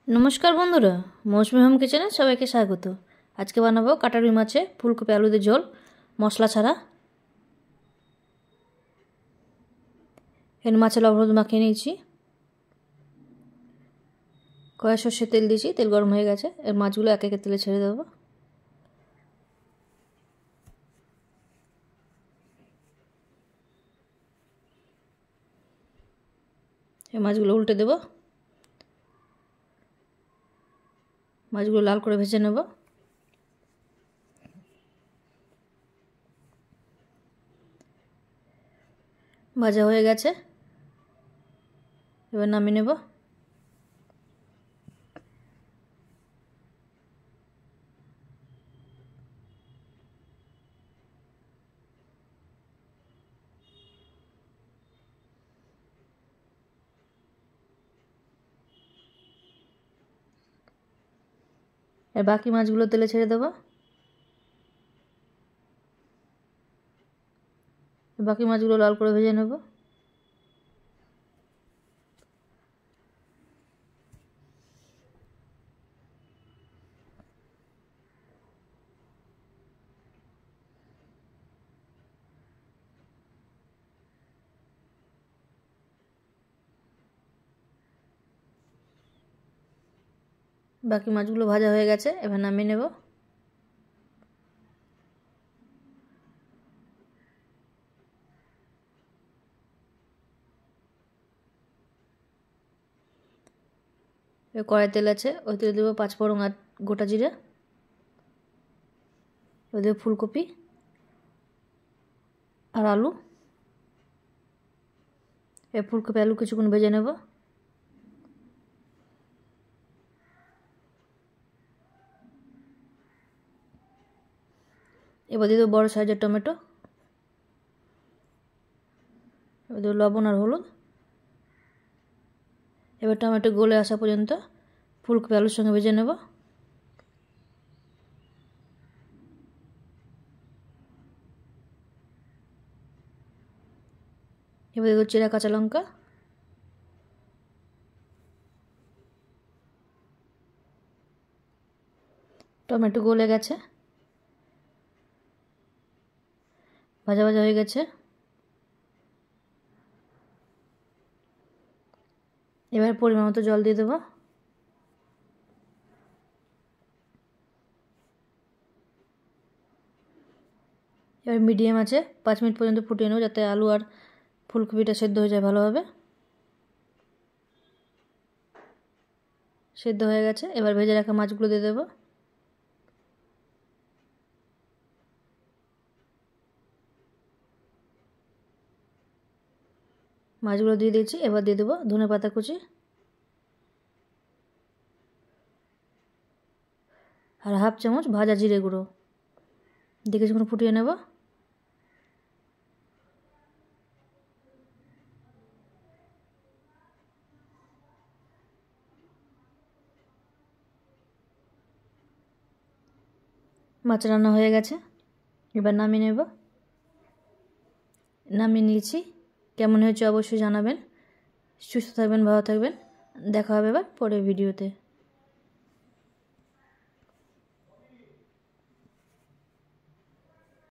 নমস্কার বন্ধুরা, মৌসুমি হোম কিচেনে সবাইকে স্বাগত। আজকে বানাবো কাটা রুই মাছে ফুলকপি আলু দিয়ে ঝোল, মশলা ছাড়া। এখানে মাছে লবণ হলুদ মাখিয়ে নিয়েছি, কড়াই সর্ষের তেল দিয়েছি, তেল গরম হয়ে গেছে। এর মাছগুলো এক একে তেলে ছেড়ে দেবো। এই মাছগুলো উল্টে দেবো, মাছগুলো লাল করে ভেজে নেব। ভাজা হয়ে গেছে, এবার নামিয়ে নেব। আর বাকি মাছগুলো তেলে ছেড়ে দেবো। বাকি মাছগুলো লাল করে ভেজে নেব। বাকি মাছগুলো ভাজা হয়ে গেছে, এবার নামিয়ে নেব। কড়াই তেল আছে, ওই তেলে দেবো 5 ফোড়ন আর গোটা জিরে। ওই দেবো ফুলকপি আর আলু। এই ফুলকপি আলু কিছুক্ষণ ভেজে নেব। এবার দিয়ে দেবো বড়ো সাইজের টমেটো। এবার দেবো লবণ আর হলুদ। এবার টমেটো গলে আসা পর্যন্ত ফুলকপি আলুর সঙ্গে ভেজে নেব। এবার দেবো চিরা কাঁচা লঙ্কা। টমেটো গলে গেছে, ভাজা ভাজা হয়ে গেছে। এবার পরিমাণ মতো জল দিয়ে দেবো। এবার মিডিয়াম আছে 5 মিনিট পর্যন্ত ফুটিয়ে নেব, যাতে আলু আর ফুলকপিটা সেদ্ধ হয়ে যায় ভালোভাবে। সেদ্ধ হয়ে গেছে, এবার ভেজে রাখা মাছগুলো দিয়ে দেবো। মাছগুলো দিয়ে দিয়েছি, এবার দিয়ে দেবো ধনেপাতা কুচি আর হাফ চামচ ভাজা জিরে গুঁড়ো দিয়ে কিছুক্ষণ ফুটিয়ে নেব। মাছ রান্না হয়ে গেছে, এবার নামিয়ে নেব। নামিয়ে নিয়েছি। কেমন হয়েছে অবশ্যই জানাবেন। সুস্থ থাকবেন, ভালো থাকবেন। দেখা হবে এবার পরের ভিডিওতে।